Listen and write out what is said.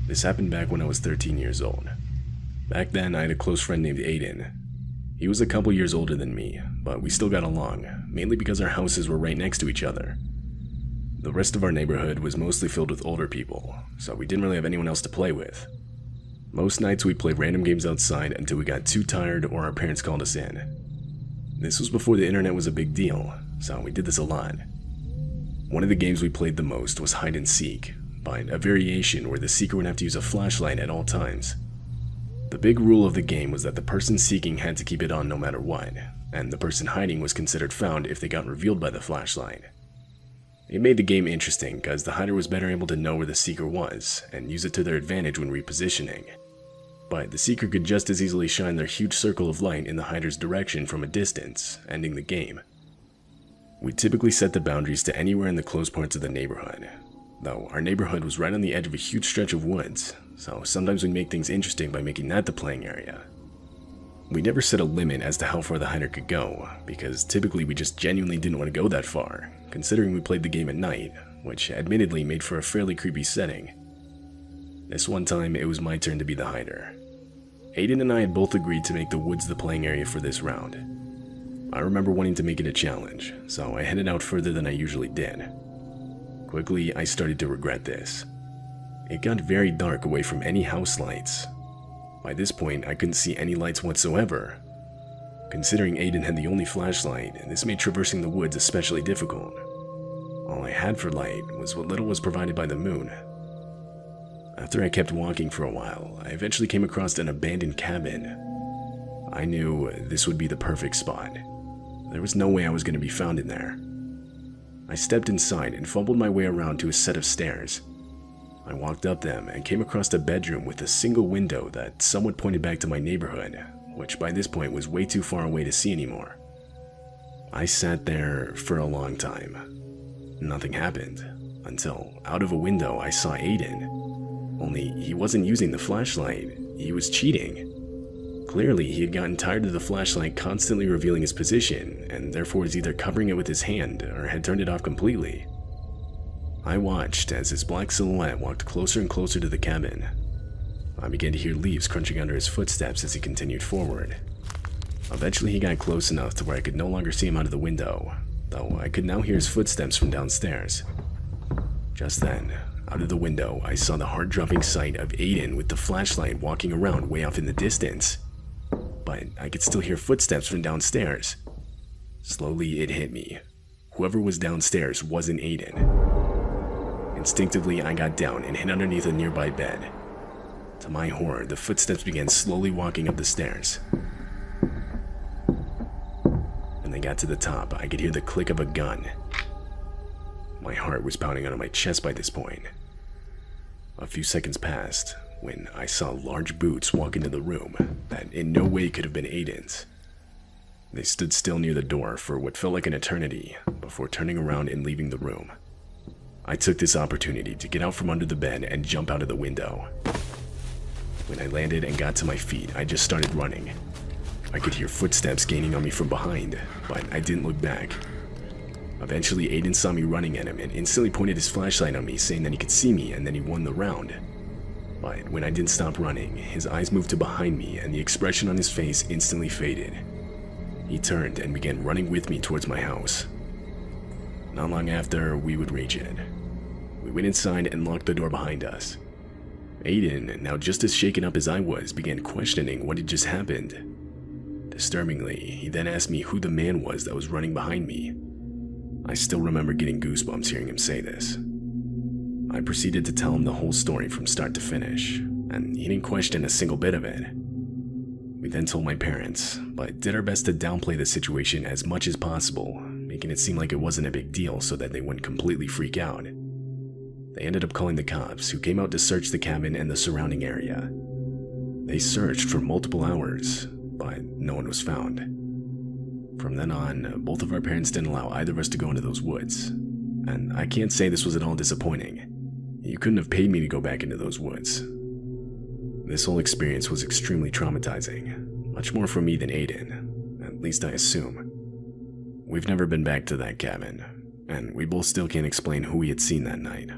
This happened back when I was 13 years old. Back then, I had a close friend named Aiden. He was a couple years older than me, but we still got along, mainly because our houses were right next to each other. The rest of our neighborhood was mostly filled with older people, so we didn't really have anyone else to play with. Most nights we'd play random games outside until we got too tired or our parents called us in. This was before the internet was a big deal, so we did this a lot. One of the games we played the most was hide and seek, but a variation where the seeker would have to use a flashlight at all times. The big rule of the game was that the person seeking had to keep it on no matter what, and the person hiding was considered found if they got revealed by the flashlight. It made the game interesting because the hider was better able to know where the seeker was and use it to their advantage when repositioning. But the seeker could just as easily shine their huge circle of light in the hider's direction from a distance, ending the game. We typically set the boundaries to anywhere in the close parts of the neighborhood, though our neighborhood was right on the edge of a huge stretch of woods, so sometimes we'd make things interesting by making that the playing area. We never set a limit as to how far the hider could go, because typically we just genuinely didn't want to go that far, considering we played the game at night, which admittedly made for a fairly creepy setting. This one time, it was my turn to be the hider. Aiden and I had both agreed to make the woods the playing area for this round. I remember wanting to make it a challenge, so I headed out further than I usually did. Quickly, I started to regret this. It got very dark away from any house lights. By this point, I couldn't see any lights whatsoever. Considering Aiden had the only flashlight, this made traversing the woods especially difficult. All I had for light was what little was provided by the moon. After I kept walking for a while, I eventually came across an abandoned cabin. I knew this would be the perfect spot. There was no way I was going to be found in there. I stepped inside and fumbled my way around to a set of stairs. I walked up them and came across a bedroom with a single window that somewhat pointed back to my neighborhood, which by this point was way too far away to see anymore. I sat there for a long time. Nothing happened, until out of a window I saw Aiden. Only he wasn't using the flashlight, he was cheating. Clearly, he had gotten tired of the flashlight constantly revealing his position, and therefore was either covering it with his hand or had turned it off completely. I watched as his black silhouette walked closer and closer to the cabin. I began to hear leaves crunching under his footsteps as he continued forward. Eventually, he got close enough to where I could no longer see him out of the window, though I could now hear his footsteps from downstairs. Just then, out of the window, I saw the heart-dropping sight of Aiden with the flashlight walking around way off in the distance. But I could still hear footsteps from downstairs. Slowly, it hit me. Whoever was downstairs wasn't Aiden. Instinctively, I got down and hid underneath a nearby bed. To my horror, the footsteps began slowly walking up the stairs. When they got to the top, I could hear the click of a gun. My heart was pounding out of my chest by this point. A few seconds passed when I saw large boots walk into the room that in no way could have been Aiden's. They stood still near the door for what felt like an eternity before turning around and leaving the room. I took this opportunity to get out from under the bed and jump out of the window. When I landed and got to my feet, I just started running. I could hear footsteps gaining on me from behind, but I didn't look back. Eventually, Aiden saw me running at him and instantly pointed his flashlight on me, saying that he could see me and then he won the round. But when I didn't stop running, his eyes moved to behind me and the expression on his face instantly faded. He turned and began running with me towards my house. Not long after, we would reach it. We went inside and locked the door behind us. Aiden, now just as shaken up as I was, began questioning what had just happened. Disturbingly, he then asked me who the man was that was running behind me. I still remember getting goosebumps hearing him say this. I proceeded to tell him the whole story from start to finish, and he didn't question a single bit of it. We then told my parents, but did our best to downplay the situation as much as possible, making it seem like it wasn't a big deal so that they wouldn't completely freak out. They ended up calling the cops, who came out to search the cabin and the surrounding area. They searched for multiple hours, but no one was found. From then on, both of our parents didn't allow either of us to go into those woods, and I can't say this was at all disappointing. You couldn't have paid me to go back into those woods. This whole experience was extremely traumatizing, much more for me than Aiden, at least I assume. We've never been back to that cabin, and we both still can't explain who we had seen that night.